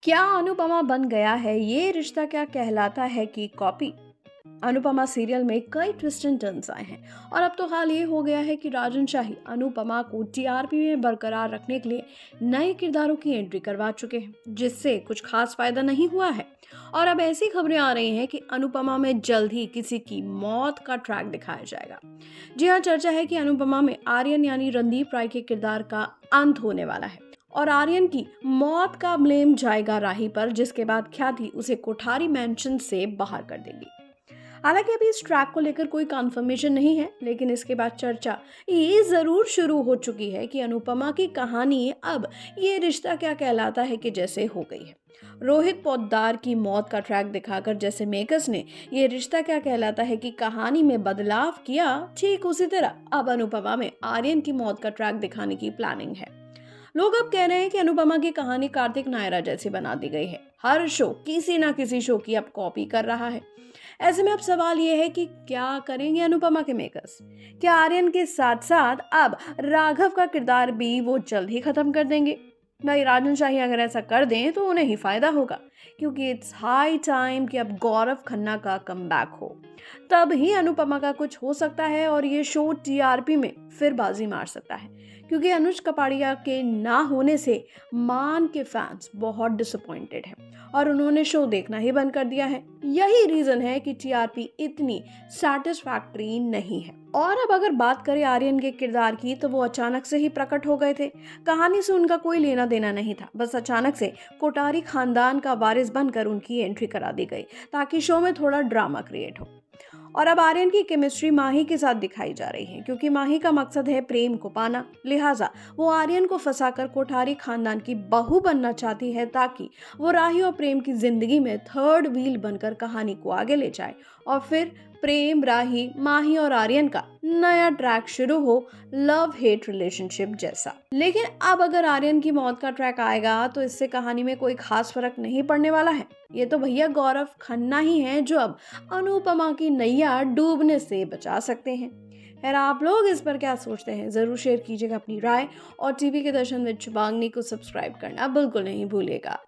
क्या अनुपमा बन गया है ये रिश्ता क्या कहलाता है कि कॉपी। अनुपमा सीरियल में कई ट्विस्ट एंड टर्न्स आए हैं और अब तो हाल ये हो गया है कि राजन शाही अनुपमा को टीआरपी में बरकरार रखने के लिए नए किरदारों की एंट्री करवा चुके हैं, जिससे कुछ खास फायदा नहीं हुआ है। और अब ऐसी खबरें आ रही हैं कि अनुपमा में जल्द ही किसी की मौत का ट्रैक दिखाया जाएगा। जी हाँ, चर्चा है कि अनुपमा में आर्यन यानी रणदीप राय के किरदार का अंत होने वाला है और आर्यन की मौत का ब्लेम जाएगा राही पर, जिसके बाद ख्याति उसे कोठारी मेंशन से बाहर कर देगी। हालांकि अभी इस ट्रैक को लेकर कोई कंफर्मेशन नहीं है, लेकिन इसके बाद चर्चा ये जरूर शुरू हो चुकी है कि अनुपमा की कहानी अब ये रिश्ता क्या कहलाता है कि जैसे हो गई है। रोहित पोद्दार की मौत का ट्रैक दिखाकर जैसे मेकर्स ने ये रिश्ता क्या कहलाता है कि कहानी में बदलाव किया, ठीक उसी तरह अब अनुपमा में आर्यन की मौत का ट्रैक दिखाने की प्लानिंग है। लोग अब कह रहे हैं कि अनुपमा की कहानी कार्तिक नायरा जैसी बना दी गई है। हर शो किसी ना किसी शो की अब कॉपी कर रहा है। ऐसे में अब सवाल ये है कि क्या करेंगे अनुपमा के मेकर्स। क्या आर्यन के साथ साथ अब राघव का किरदार भी वो जल्द ही खत्म कर देंगे। भाई राजन शाही अगर ऐसा कर दें तो उन्हें ही फायदा होगा, क्योंकि इट्स हाई टाइम कि अब गौरव खन्ना का कमबैक हो। तब ही अनुपमा का कुछ हो सकता है और ये शो टीआरपी में फिर बाजी मार सकता है, क्योंकि अनुज कपाड़िया के ना होने से मान के फैंस बहुत डिसअपॉइंटेड हैं और उन्होंने शो देखना ही बंद कर दिया है। यही रीजन है कि टीआरपी इतनी सैटिस्फैक्टरी नहीं है। और अब अगर बात करें आर्यन के किरदार की, तो वो अचानक से ही प्रकट हो गए थे। कहानी से उनका कोई लेना देना नहीं था, बस अचानक से कोठारी खानदान का वारिस बनकर उनकी एंट्री करा दी गई ताकि शो में थोड़ा ड्रामा क्रिएट हो। और अब आर्यन की केमिस्ट्री माही के साथ दिखाई जा रही है, क्योंकि माही का मकसद है प्रेम को पाना। लिहाजा वो आर्यन को फंसाकर कोठारी खानदान की बहू बनना चाहती है, ताकि वो राही और प्रेम की जिंदगी में थर्ड व्हील बनकर कहानी को आगे ले जाए और फिर प्रेम, राही, माही और आर्यन का नया ट्रैक शुरू हो, लव हेट रिलेशनशिप जैसा। लेकिन अब अगर आर्यन की मौत का ट्रैक आएगा तो इससे कहानी में कोई खास फर्क नहीं पड़ने वाला है। ये तो भैया गौरव खन्ना ही हैं जो अब अनुपमा की नैया डूबने से बचा सकते हैं। खैर, आप लोग इस पर क्या सोचते हैं जरूर शेयर कीजिएगा अपनी राय, और टीवी के दर्शन विद शुभांगी को सब्सक्राइब करना बिल्कुल नहीं भूलिएगा।